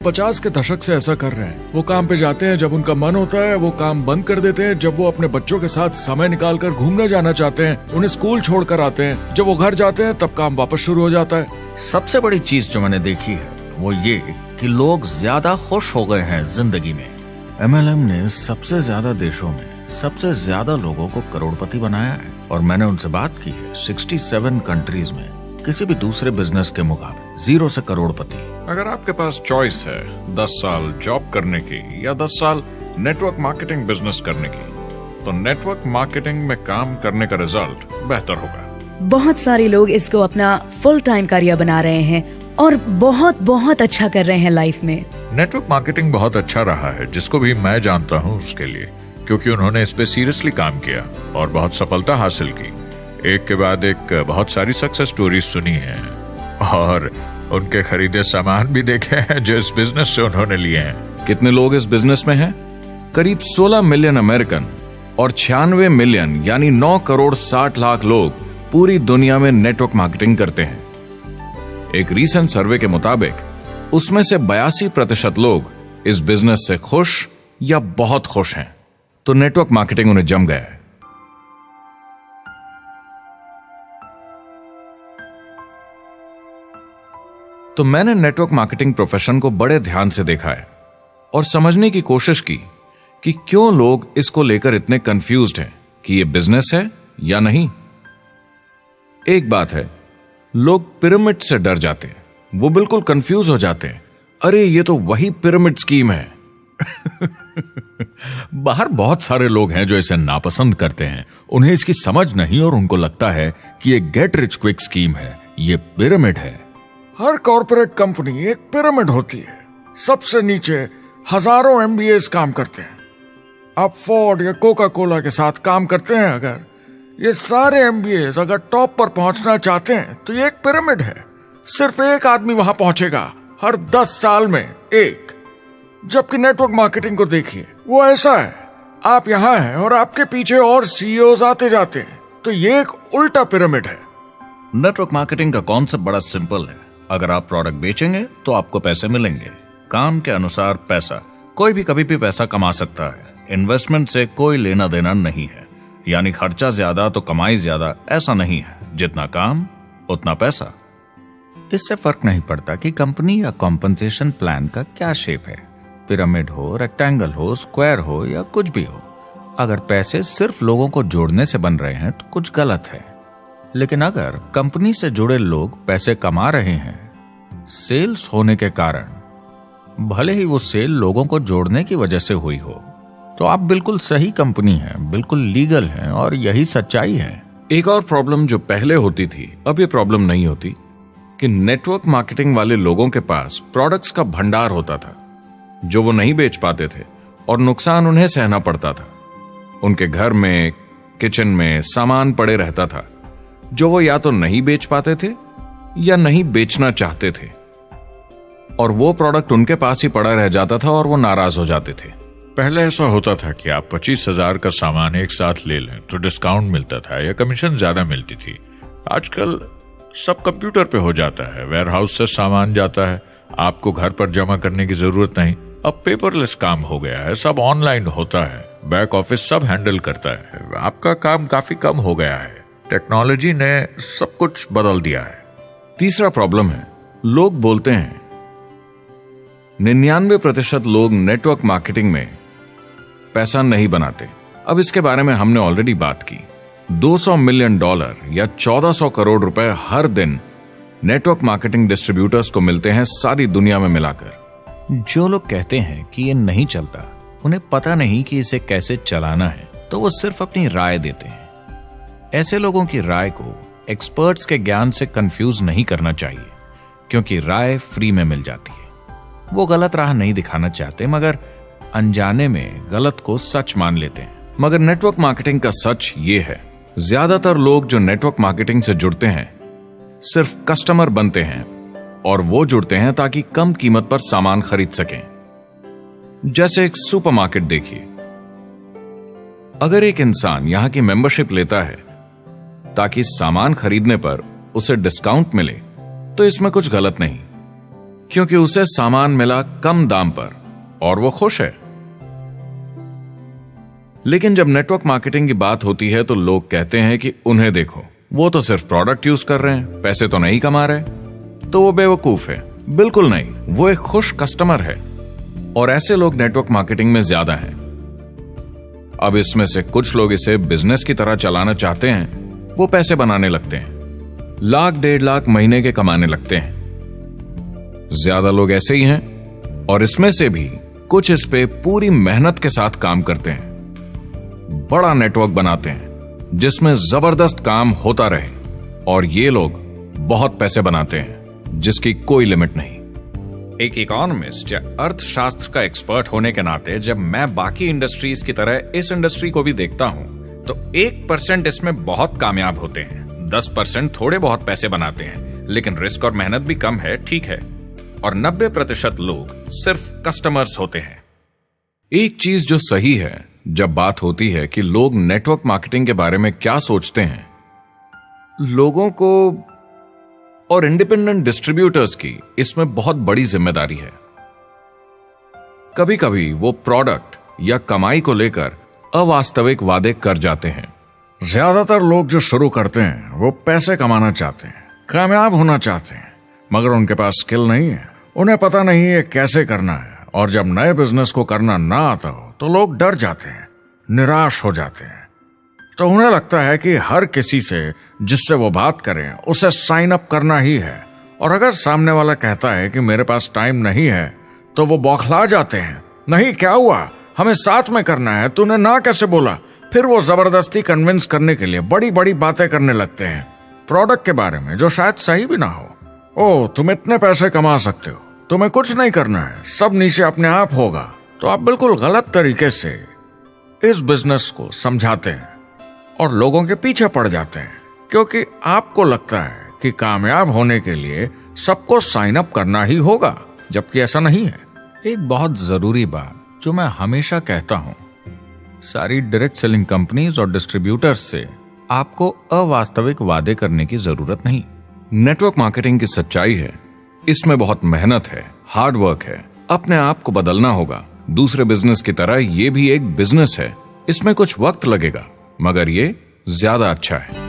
50 के दशक से ऐसा कर रहे हैं। वो काम पे जाते हैं जब उनका मन होता है, वो काम बंद कर देते हैं जब वो अपने बच्चों के साथ समय निकालकर घूमने जाना चाहते हैं, उन्हें स्कूल छोड़कर आते हैं, जब वो घर जाते हैं तब काम वापस शुरू हो जाता है। सबसे बड़ी चीज जो मैंने देखी है वो ये कि लोग ज्यादा खुश हो गए हैं जिंदगी में। MLM ने सबसे ज्यादा देशों में सबसे ज्यादा लोगों को करोड़पति बनाया है और मैंने उनसे बात की है 67 कंट्रीज में किसी भी दूसरे बिजनेस के मुकाबले 0 से करोड़पति। अगर आपके पास चॉइस है 10 साल जॉब करने की या 10 साल नेटवर्क मार्केटिंग बिजनेस करने की, तो नेटवर्क मार्केटिंग में काम करने का रिजल्ट बेहतर होगा। बहुत सारे लोग इसको अपना फुल टाइम करियर बना रहे हैं और बहुत बहुत अच्छा कर रहे हैं लाइफ में। नेटवर्क मार्केटिंग बहुत अच्छा रहा है जिसको भी मैं जानता हूँ उसके लिए, क्योंकि उन्होंने इस पे सीरियसली काम किया और बहुत सफलता हासिल की। एक के बाद एक बहुत सारी सक्सेस स्टोरीज सुनी है और उनके खरीदे सामान भी देखे हैं जो इस बिजनेस से उन्होंने लिए हैं। कितने लोग इस बिजनेस में हैं? करीब 16 मिलियन अमेरिकन और 96 मिलियन यानी 9 करोड़ 60 लाख लोग पूरी दुनिया में नेटवर्क मार्केटिंग करते हैं। एक रीसेंट सर्वे के मुताबिक उसमें से 82% लोग इस बिजनेस से खुश या बहुत खुश हैं। तो नेटवर्क मार्केटिंग उन्हें जम गया है। तो मैंने नेटवर्क मार्केटिंग प्रोफेशन को बड़े ध्यान से देखा है और समझने की कोशिश की कि क्यों लोग इसको लेकर इतने कंफ्यूज्ड हैं कि ये बिजनेस है या नहीं। एक बात है, लोग पिरामिड से डर जाते हैं, वो बिल्कुल कंफ्यूज हो जाते हैं। अरे ये तो वही पिरामिड स्कीम है। बाहर बहुत सारे लोग हैं जो इसे नापसंद करते हैं, उन्हें इसकी समझ नहीं और उनको लगता है कि ये गेट रिच क्विक स्कीम है, ये पिरामिड है। हर कॉर्पोरेट कंपनी एक पिरामिड होती है। सबसे नीचे हजारों MBAs काम करते हैं। आप फोर्ड या कोका कोला के साथ काम करते हैं, अगर ये सारे MBAs अगर टॉप पर पहुंचना चाहते हैं तो ये एक पिरामिड है। सिर्फ एक आदमी वहां पहुंचेगा हर 10 साल में एक। जबकि नेटवर्क मार्केटिंग को देखिए, वो ऐसा है, आप यहां हैं और आपके पीछे और CEOs आते जाते हैं, तो ये एक उल्टा पिरामिड है। नेटवर्क मार्केटिंग का कॉन्सेप्ट बड़ा सिंपल है। अगर आप प्रोडक्ट बेचेंगे तो आपको पैसे मिलेंगे। काम के अनुसार पैसा। कोई भी कभी भी पैसा कमा सकता है। इन्वेस्टमेंट से कोई लेना देना नहीं है, यानी खर्चा ज्यादा तो कमाई ज्यादा, ऐसा नहीं है। जितना काम उतना पैसा। इससे फर्क नहीं पड़ता कि कंपनी या कॉम्पनसेशन प्लान का क्या शेप है, पिरामिड हो, रेक्टेंगल हो, स्क्वायर हो या कुछ भी हो। अगर पैसे सिर्फ लोगों को जोड़ने से बन रहे हैं तो कुछ गलत है। लेकिन अगर कंपनी से जुड़े लोग पैसे कमा रहे हैं सेल्स होने के कारण, भले ही वो सेल लोगों को जोड़ने की वजह से हुई हो, तो आप बिल्कुल सही कंपनी है, बिल्कुल लीगल है और यही सच्चाई है। एक और प्रॉब्लम जो पहले होती थी, अब ये प्रॉब्लम नहीं होती कि नेटवर्क मार्केटिंग वाले लोगों के पास प्रोडक्ट्स का भंडार होता था जो वो नहीं बेच पाते थे और नुकसान उन्हें सहना पड़ता था। उनके घर में, किचन में सामान पड़े रहता था जो वो या तो नहीं बेच पाते थे या नहीं बेचना चाहते थे, और वो प्रोडक्ट उनके पास ही पड़ा रह जाता था और वो नाराज हो जाते थे। पहले ऐसा होता था कि आप 25,000 का सामान एक साथ ले लें तो डिस्काउंट मिलता था या कमीशन ज्यादा मिलती थी। आजकल सब कंप्यूटर पे हो जाता है, वेयर हाउस से सामान जाता है, आपको घर पर जमा करने की जरूरत नहीं। अब पेपरलेस काम हो गया है, सब ऑनलाइन होता है, बैक ऑफिस सब हैंडल करता है, आपका काम काफी कम हो गया है। टेक्नोलॉजी ने सब कुछ बदल दिया है। तीसरा प्रॉब्लम है, लोग बोलते हैं 99% लोग नेटवर्क मार्केटिंग में पैसा नहीं बनाते। अब इसके बारे में हमने ऑलरेडी बात की। $200 मिलियन या 1400 करोड़ रुपए हर दिन नेटवर्क मार्केटिंग डिस्ट्रीब्यूटर्स को मिलते हैं सारी दुनिया में मिलाकर। जो लोग कहते हैं कि ये नहीं चलता, उन्हें पता नहीं कि इसे कैसे चलाना है, तो वो सिर्फ अपनी राय देते हैं। ऐसे लोगों की राय को एक्सपर्ट्स के ज्ञान से कंफ्यूज नहीं करना चाहिए, क्योंकि राय फ्री में मिल जाती है। वो गलत राह नहीं दिखाना चाहते, मगर अनजाने में गलत को सच मान लेते हैं। मगर नेटवर्क मार्केटिंग का सच ये है, ज्यादातर लोग जो नेटवर्क मार्केटिंग से जुड़ते हैं सिर्फ कस्टमर बनते हैं, और वो जुड़ते हैं ताकि कम कीमत पर सामान खरीद सकें। जैसे एक सुपरमार्केट देखिए, अगर एक इंसान यहां की मेंबरशिप लेता है ताकि सामान खरीदने पर उसे डिस्काउंट मिले, तो इसमें कुछ गलत नहीं। क्योंकि उसे सामान मिला कम दाम पर और वो खुश है। लेकिन जब नेटवर्क मार्केटिंग की बात होती है तो लोग कहते हैं कि उन्हें देखो, वो तो सिर्फ प्रोडक्ट यूज कर रहे हैं, पैसे तो नहीं कमा रहे। तो वो बेवकूफ है। बिल्कुल नहीं, वो एक खुश कस्टमर है और ऐसे लोग नेटवर्क मार्केटिंग में ज्यादा हैं। अब इसमें से कुछ लोग इसे बिजनेस की तरह चलाना चाहते हैं, वो पैसे बनाने लगते हैं, लाख 1.5 लाख महीने के कमाने लगते हैं। ज्यादा लोग ऐसे ही हैं और इसमें से भी कुछ इस पे पूरी मेहनत के साथ काम करते हैं, बड़ा नेटवर्क बनाते हैं जिसमें जबरदस्त काम होता रहे, और ये लोग बहुत पैसे बनाते हैं जिसकी कोई लिमिट नहीं। एक इकोनॉमिस्ट या अर्थशास्त्र का एक्सपर्ट होने के नाते जब मैं बाकी इंडस्ट्रीज की तरह इस इंडस्ट्री को भी देखता हूं तो 1% इसमें बहुत कामयाब होते हैं, 10% थोड़े बहुत पैसे बनाते हैं, लेकिन रिस्क और मेहनत भी कम है, ठीक है, और 90% लोग सिर्फ कस्टमर्स होते हैं। एक चीज जो सही है जब बात होती है कि लोग नेटवर्क मार्केटिंग के बारे में क्या सोचते हैं, लोगों को और इंडिपेंडेंट डिस्ट्रीब्यूटर्स की इसमें बहुत बड़ी जिम्मेदारी है। कभी कभी वो प्रोडक्ट या कमाई को लेकर अवास्तविक वादे कर जाते हैं। ज्यादातर लोग जो शुरू करते हैं वो पैसे कमाना चाहते हैं, कामयाब होना चाहते हैं, मगर उनके पास स्किल नहीं है, उन्हें पता नहीं है कैसे करना है, और जब नए बिजनेस को करना ना आता हो तो लोग डर जाते हैं, निराश हो जाते हैं। तो उन्हें लगता है कि हर किसी से जिससे वो बात करें उसे साइन अप करना ही है, और अगर सामने वाला कहता है कि मेरे पास टाइम नहीं है तो वो बौखला जाते हैं। नहीं, क्या हुआ, हमें साथ में करना है, तूने ना कैसे बोला। फिर वो जबरदस्ती कन्विंस करने के लिए बड़ी बड़ी बातें करने लगते हैं प्रोडक्ट के बारे में जो शायद सही भी ना हो। ओ, तुम इतने पैसे कमा सकते हो, तुम्हें कुछ नहीं करना है, सब नीचे अपने आप होगा। तो आप बिल्कुल गलत तरीके से इस बिजनेस को समझाते हैं और लोगों के पीछे पड़ जाते हैं, क्योंकि आपको लगता है कि कामयाब होने के लिए सबको साइन अप करना ही होगा, जबकि ऐसा नहीं है। एक बहुत जरूरी बात जो मैं हमेशा कहता हूं, सारी डायरेक्ट सेलिंग कंपनीज और डिस्ट्रीब्यूटर्स से आपको अवास्तविक वादे करने की जरूरत नहीं। नेटवर्क मार्केटिंग की सच्चाई है, इसमें बहुत मेहनत है, हार्ड वर्क है, अपने आप को बदलना होगा। दूसरे बिजनेस की तरह ये भी एक बिजनेस है, इसमें कुछ वक्त लगेगा, मगर ये ज्यादा अच्छा है।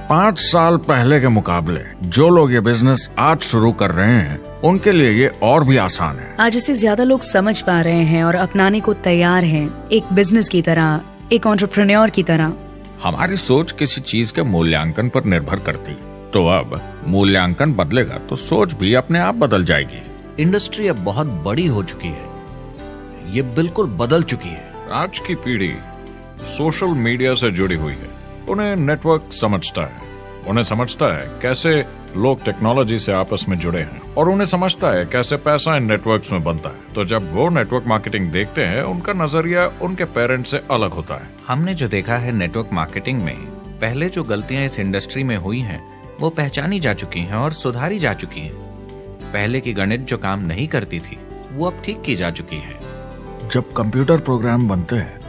5 साल पहले के मुकाबले जो लोग ये बिजनेस आज शुरू कर रहे हैं उनके लिए ये और भी आसान है। आज इसे ज्यादा लोग समझ पा रहे हैं और अपनाने को तैयार हैं, एक बिजनेस की तरह, एक एंटरप्रेन्योर की तरह। हमारी सोच किसी चीज के मूल्यांकन पर निर्भर करती है, तो अब मूल्यांकन बदलेगा तो सोच भी अपने आप बदल जाएगी। इंडस्ट्री अब बहुत बड़ी हो चुकी है, ये बिल्कुल बदल चुकी है। आज की पीढ़ी सोशल मीडिया से जुड़ी हुई है, उन्हें नेटवर्क समझता है, उन्हें समझता है कैसे लोग टेक्नोलॉजी से आपस में जुड़े हैं, और उन्हें समझता है कैसे पैसा इन नेटवर्क्स में बनता है। तो जब वो नेटवर्क मार्केटिंग देखते हैं, उनका नजरिया उनके पेरेंट्स से अलग होता है। हमने जो देखा है नेटवर्क मार्केटिंग में, पहले जो गलतियां इस इंडस्ट्री में हुई हैं वो पहचानी जा चुकी हैं और सुधारी जा चुकी हैं। पहले की गणित जो काम नहीं करती थी वो अब ठीक की जा चुकी है। जब कंप्यूटर प्रोग्राम बनते हैं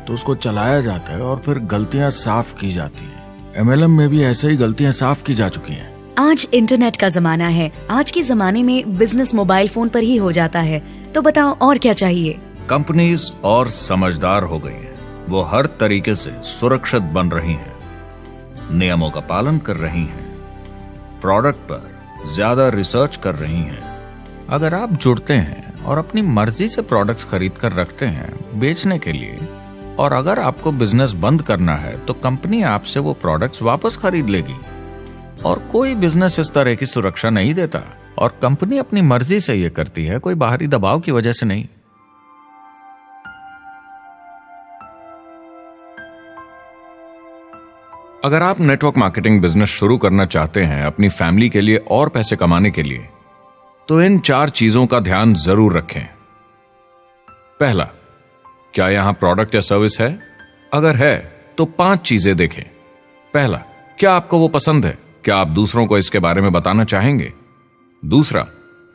तो उसको चलाया जाता है और फिर गलतियां साफ की जाती हैं। MLM में भी ऐसे ही गलतियां साफ की जा चुकी हैं। आज इंटरनेट का जमाना है, आज के जमाने में बिजनेस मोबाइल फोन पर ही हो जाता है, तो बताओ और क्या चाहिए। कंपनीज और समझदार हो गई हैं, वो हर तरीके से सुरक्षित बन रही हैं, नियमों का पालन कर रही हैं, प्रोडक्ट पर ज्यादा रिसर्च कर रही हैं। अगर आप जुड़ते हैं और अपनी मर्जी से प्रोडक्ट्स खरीद कर रखते हैं बेचने के लिए, और अगर आपको बिजनेस बंद करना है तो कंपनी आपसे वो प्रोडक्ट्स वापस खरीद लेगी, और कोई बिजनेस इस तरह की सुरक्षा नहीं देता, और कंपनी अपनी मर्जी से ये करती है, कोई बाहरी दबाव की वजह से नहीं। अगर आप नेटवर्क मार्केटिंग बिजनेस शुरू करना चाहते हैं अपनी फैमिली के लिए और पैसे कमाने के लिए, तो इन 4 चीजों का ध्यान जरूर रखें। पहला, क्या यहां प्रोडक्ट या सर्विस है? अगर है तो 5 चीजें देखें। पहला, क्या आपको वो पसंद है? क्या आप दूसरों को इसके बारे में बताना चाहेंगे? दूसरा,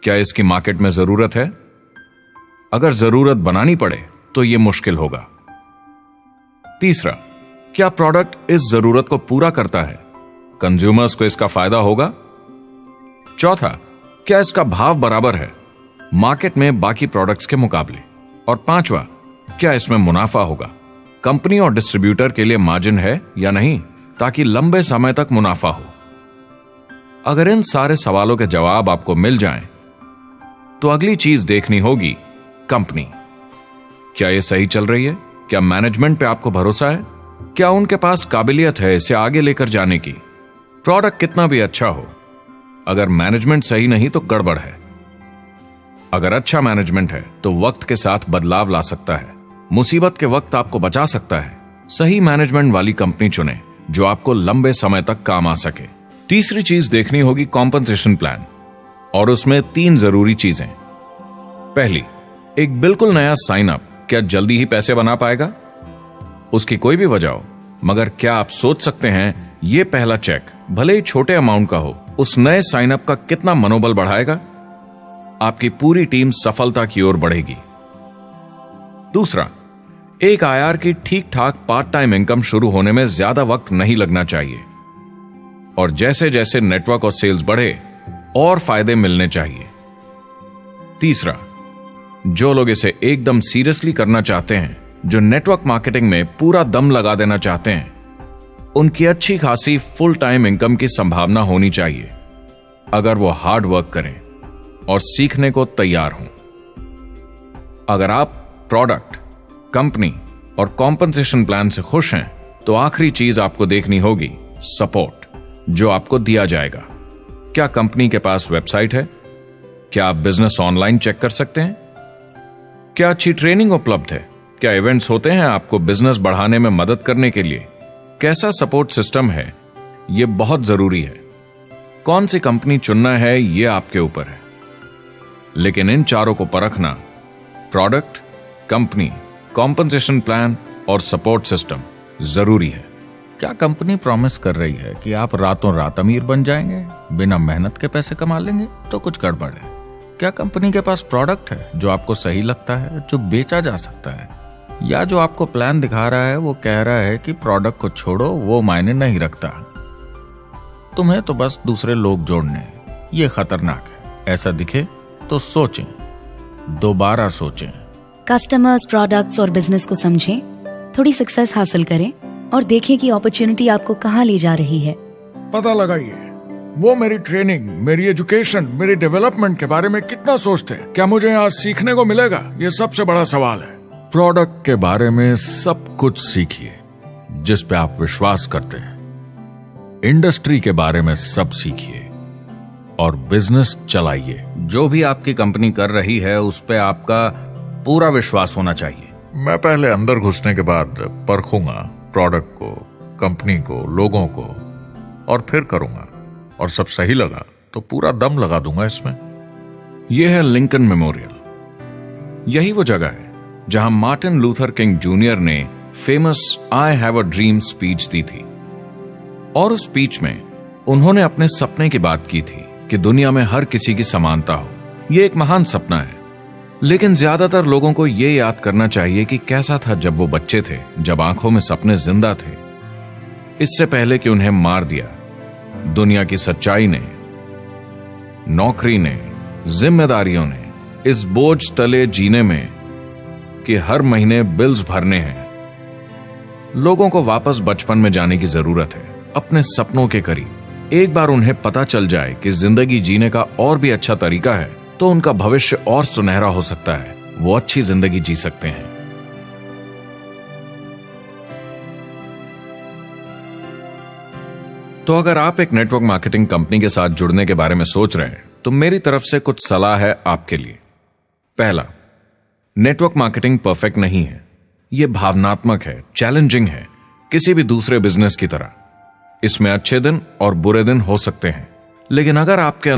क्या इसकी मार्केट में जरूरत है? अगर जरूरत बनानी पड़े तो यह मुश्किल होगा। तीसरा, क्या प्रोडक्ट इस जरूरत को पूरा करता है? कंज्यूमर्स को इसका फायदा होगा? चौथा, क्या इसका भाव बराबर है मार्केट में बाकी प्रोडक्ट्स के मुकाबले? और पांचवा, क्या इसमें मुनाफा होगा? कंपनी और डिस्ट्रीब्यूटर के लिए मार्जिन है या नहीं, ताकि लंबे समय तक मुनाफा हो? अगर इन सारे सवालों के जवाब आपको मिल जाएं, तो अगली चीज देखनी होगी कंपनी। क्या यह सही चल रही है? क्या मैनेजमेंट पे आपको भरोसा है? क्या उनके पास काबिलियत है इसे आगे लेकर जाने की? प्रोडक्ट कितना भी अच्छा हो, अगर मैनेजमेंट सही नहीं तो गड़बड़ है। अगर अच्छा मैनेजमेंट है तो वक्त के साथ बदलाव ला सकता है, मुसीबत के वक्त आपको बचा सकता है। सही मैनेजमेंट वाली कंपनी चुनें जो आपको लंबे समय तक काम आ सके। तीसरी चीज देखनी होगी कॉम्पनसेशन प्लान, और उसमें 3 जरूरी चीजें। पहली, एक बिल्कुल नया साइन अप क्या जल्दी ही पैसे बना पाएगा? उसकी कोई भी वजह हो, मगर क्या आप सोच सकते हैं यह पहला चेक, भले ही छोटे अमाउंट का हो, उस नए साइन अप का कितना मनोबल बढ़ाएगा? आपकी पूरी टीम सफलता की ओर बढ़ेगी। दूसरा, एक आईआर की ठीक ठाक पार्ट टाइम इनकम शुरू होने में ज्यादा वक्त नहीं लगना चाहिए, और जैसे जैसे नेटवर्क और सेल्स बढ़े और फायदे मिलने चाहिए। तीसरा, जो लोग इसे एकदम सीरियसली करना चाहते हैं, जो नेटवर्क मार्केटिंग में पूरा दम लगा देना चाहते हैं, उनकी अच्छी खासी फुल टाइम इनकम की संभावना होनी चाहिए, अगर वो हार्ड वर्क करें और सीखने को तैयार हों। अगर आप प्रोडक्ट, कंपनी और कॉम्पनसेशन प्लान से खुश हैं, तो आखिरी चीज आपको देखनी होगी सपोर्ट, जो आपको दिया जाएगा। क्या कंपनी के पास वेबसाइट है? क्या आप बिजनेस ऑनलाइन चेक कर सकते हैं? क्या अच्छी ट्रेनिंग उपलब्ध है? क्या इवेंट्स होते हैं आपको बिजनेस बढ़ाने में मदद करने के लिए? कैसा सपोर्ट सिस्टम है? यह बहुत जरूरी है। कौन सी कंपनी चुनना है यह आपके ऊपर है, लेकिन इन चारों को परखना, प्रोडक्ट, कंपनी, कॉम्पनसेशन प्लान और सपोर्ट सिस्टम, जरूरी है। क्या कंपनी प्रॉमिस कर रही है कि आप रातों रात अमीर बन जाएंगे, बिना मेहनत के पैसे कमा लेंगे? तो कुछ गड़बड़ है। क्या कंपनी के पास प्रोडक्ट है जो आपको सही लगता है, जो बेचा जा सकता है? या जो आपको प्लान दिखा रहा है वो कह रहा है कि प्रोडक्ट को छोड़ो, वो मायने नहीं रखता, तुम्हें तो बस दूसरे लोग जोड़ने हैं? ये खतरनाक है। ऐसा दिखे तो सोचें, दोबारा सोचें। कस्टमर्स, प्रोडक्ट्स और बिजनेस को समझें, थोड़ी सक्सेस हासिल करें और देखें कि अपॉर्चुनिटी आपको कहां ले जा रही है। पता लगाइए वो मेरी ट्रेनिंग, मेरी एजुकेशन, मेरी डेवलपमेंट के बारे में कितना सोचते हैं। क्या मुझे आज सीखने को मिलेगा? ये सबसे बड़ा सवाल है। प्रोडक्ट के बारे में सब कुछ सीखिए जिस पे आप विश्वास करते हैं। इंडस्ट्री के बारे में सब सीखिए और बिजनेस चलाइए। जो भी आपकी कंपनी कर रही है उस पे आपका पूरा विश्वास होना चाहिए। मैं पहले अंदर घुसने के बाद परखूंगा प्रोडक्ट को, कंपनी को, लोगों को, और फिर करूंगा, और सब सही लगा तो पूरा दम लगा दूंगा इसमें। यह है लिंकन मेमोरियल। यही वो जगह है जहां मार्टिन लूथर किंग जूनियर ने famous I have a dream speech दी थी, और उस स्पीच में उन्होंने अपने सपने की बात की थी कि दुनिया में हर किसी की समानता हो। यह एक महान सपना है, लेकिन ज्यादातर लोगों को यह याद करना चाहिए कि कैसा था जब वो बच्चे थे, जब आंखों में सपने जिंदा थे, इससे पहले कि उन्हें मार दिया दुनिया की सच्चाई ने, नौकरी ने, जिम्मेदारियों ने, इस बोझ तले जीने में कि हर महीने बिल्स भरने हैं। लोगों को वापस बचपन में जाने की जरूरत है, अपने सपनों के करीब। एक बार उन्हें पता चल जाए कि जिंदगी जीने का और भी अच्छा तरीका है, तो उनका भविष्य और सुनहरा हो सकता है। वो अच्छी जिंदगी जी सकते हैं। तो अगर आप एक नेटवर्क मार्केटिंग कंपनी के साथ जुड़ने के बारे में सोच रहे हैं, तो मेरी तरफ से कुछ सलाह है आपके लिए। पहला, नेटवर्क मार्केटिंग परफेक्ट नहीं है। यह भावनात्मक है, चैलेंजिंग है, किसी भी दूसरे बिजनेस की तरह। इसमें अच्छे दिन और बुरे दिन हो सकते हैं, लेकिन अगर आपके